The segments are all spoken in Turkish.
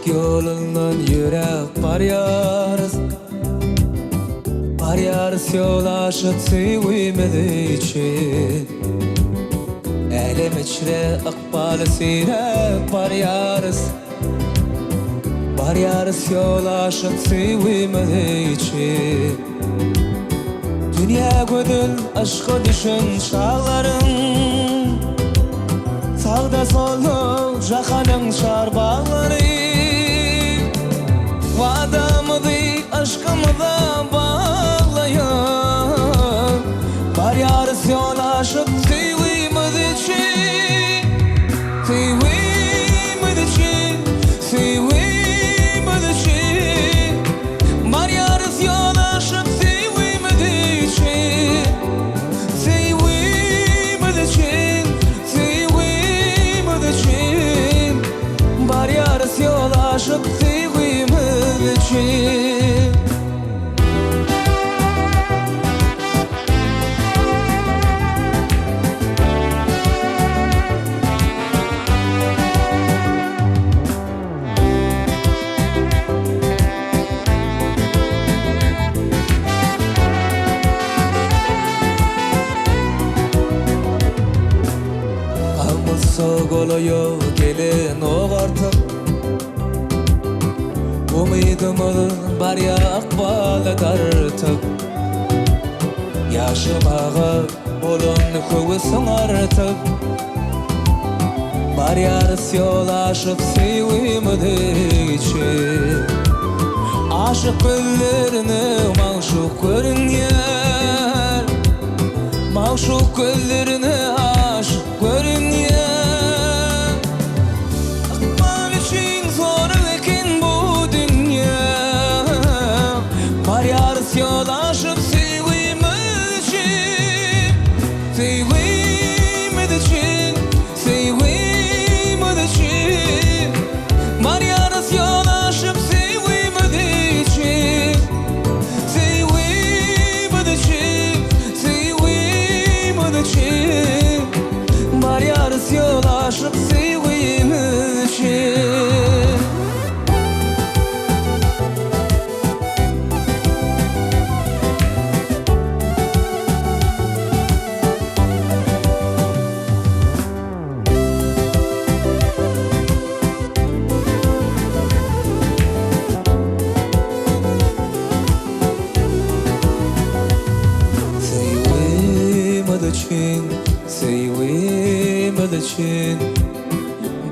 yolundan yürek bar yarız yol aşıp sevmedi için elim içre akbalı sirep bar yarız yol aşıp sevmedi için dünya gödül aşkı düşün çağların sağda solda jahanın şarbağları vadamızı aşkımıza bağlayan bar yarız yol aşıp sevmemiz için bar yarız yol aşıp sevmemiz için bar yarız yol aşıp sevmemiz için Goloyo gelin oğartıp umidimiz bar ya akbal tartıp yaşamağa olun hüvüsün artıp bar yarız yol aşıp sevmemiz için aşık güllerini mağşuk görünyer mağşuk güllerini aşık görünyer bar yarız yol aşıp sevmemiz için bar yarız yol aşıp sevmemiz için bar yarız yol aşıp sevmemiz için sevmemiz için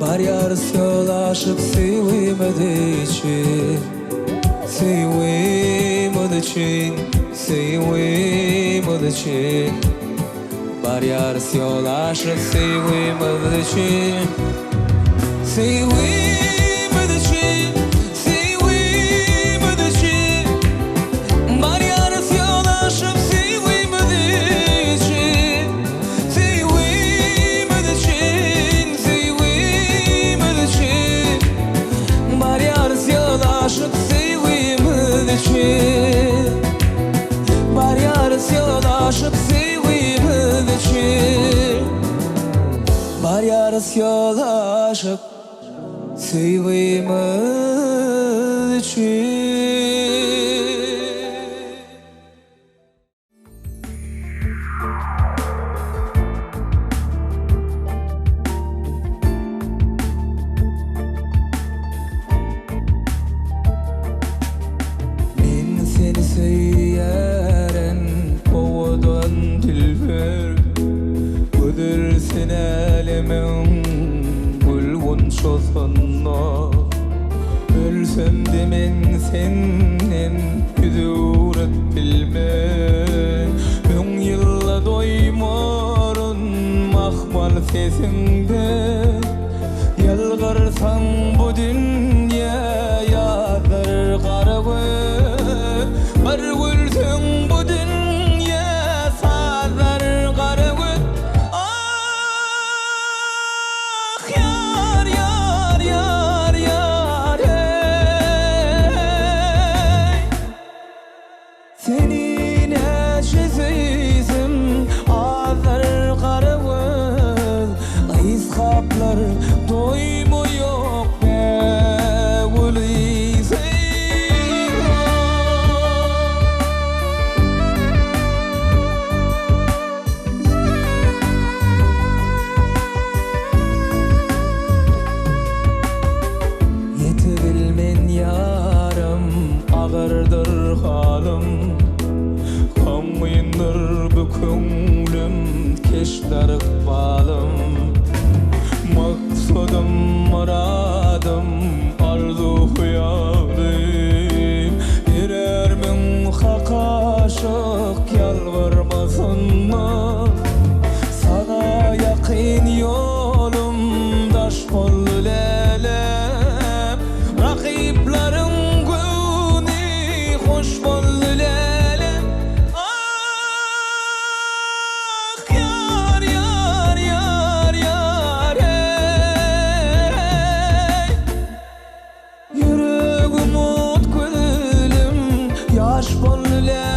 bar yarız yol aşıp sevmemiz için bar yarız yol aşıp sevmemiz için bar yarız yol aşıp bar yarız yol aşıp sevmemiz için bar yarız yol aşıp sevmemiz için bar yarız yol aşıp sevmemiz için Seyyaren kovadan dilber Ödülsün elimin gülgün çozanna Ölsem de men senin güdüret bilme Ön yılla doymarın mahmal sesinde Yalgarsan bu dünya yadır qaragöz bar gülsün bu dünya sazar qaragöz ah yar yar yar yar hey senin eşsizim azar qaragöz ayız kaplar doymuyor be gül gönlüle